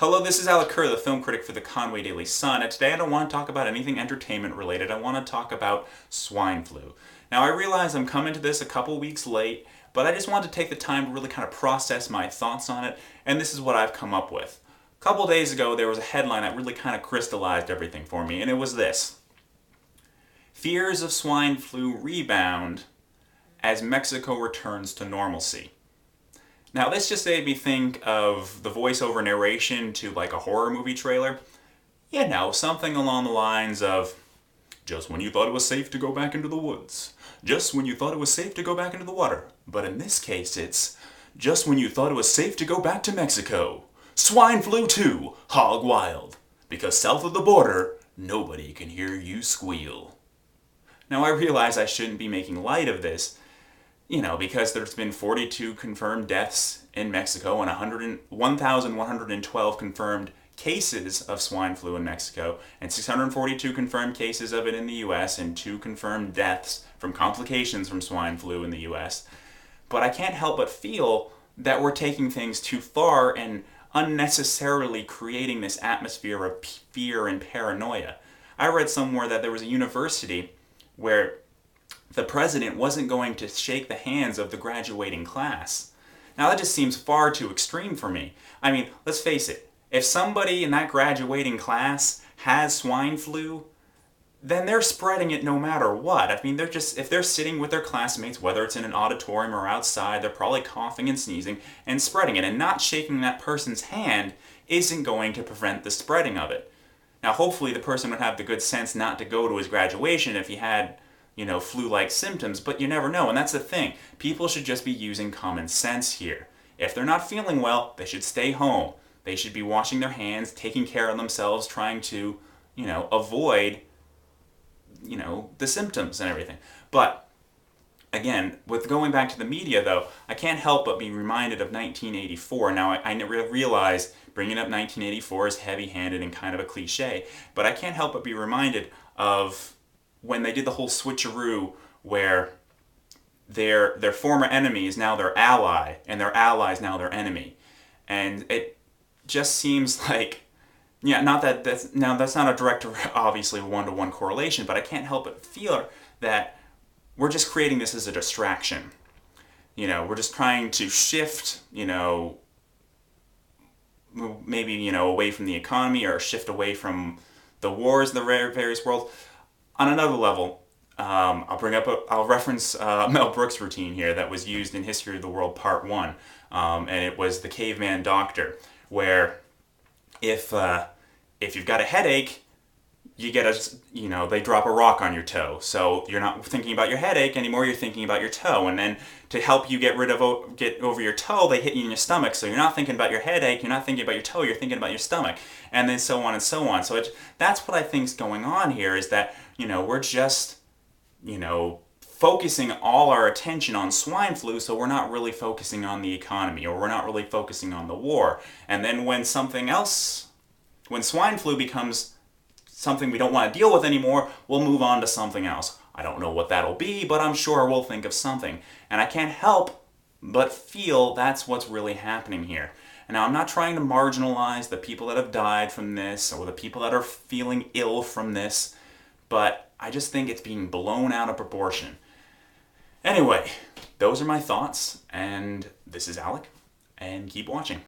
Hello, this is Alec Kerr, the film critic for the Conway Daily Sun, and today I don't want to talk about anything entertainment related. I want to talk about swine flu. Now, I realize I'm coming to this a couple weeks late, but I just wanted to take the time to really kind of process my thoughts on it, and this is what I've come up with. A couple days ago, there was a headline that really kind of crystallized everything for me, and it was this: Fears of swine flu rebound as Mexico returns to normalcy. Now, this just made me think of the voiceover narration to like a horror movie trailer. You know, something along the lines of, just when you thought it was safe to go back into the woods. Just when you thought it was safe to go back into the water. But in this case, it's, just when you thought it was safe to go back to Mexico. Swine flu 2, hog wild. Because south of the border, nobody can hear you squeal. Now, I realize I shouldn't be making light of this, because there's been 42 confirmed deaths in Mexico and 1,112 confirmed cases of swine flu in Mexico, and 642 confirmed cases of it in the US, and 2 confirmed deaths from complications from swine flu in the US. But I can't help but feel that we're taking things too far and unnecessarily creating this atmosphere of fear and paranoia. I read somewhere that there was a university where the president wasn't going to shake the hands of the graduating class. Now that just seems far too extreme for me. I mean, let's face it, if somebody in that graduating class has swine flu, then they're spreading it no matter what. I mean, if they're sitting with their classmates, whether it's in an auditorium or outside, they're probably coughing and sneezing and spreading it, and not shaking that person's hand isn't going to prevent the spreading of it. Now, hopefully the person would have the good sense not to go to his graduation if he had flu-like symptoms, but you never know, and that's the thing. People should just be using common sense here. If they're not feeling well, they should stay home. They should be washing their hands, taking care of themselves, trying to, avoid, the symptoms and everything. But, again, with going back to the media, though, I can't help but be reminded of 1984. Now, I realize bringing up 1984 is heavy-handed and kind of a cliche, but I can't help but be reminded of when they did the whole switcheroo where their former enemy is now their ally, and their ally is now their enemy. And it just seems like, that's not a direct, obviously, one-to-one correlation, but I can't help but feel that we're just creating this as a distraction. We're just trying to shift, maybe, away from the economy, or shift away from the wars in the various worlds. On another level, I'll reference Mel Brooks' routine here that was used in History of the World Part 1, and it was the caveman doctor, where if you've got a headache, you get they drop a rock on your toe. So you're not thinking about your headache anymore, you're thinking about your toe. And then to help you get over your toe, they hit you in your stomach. So you're not thinking about your headache, you're not thinking about your toe, you're thinking about your stomach. And then so on and so on. So that's what I think is going on here, is that, we're just, focusing all our attention on swine flu, so we're not really focusing on the economy, or we're not really focusing on the war. And then when swine flu becomes something we don't want to deal with anymore, we'll move on to something else. I don't know what that'll be, but I'm sure we'll think of something. And I can't help but feel that's what's really happening here. And now, I'm not trying to marginalize the people that have died from this, or the people that are feeling ill from this, but I just think it's being blown out of proportion. Anyway, those are my thoughts, and this is Alec, and keep watching.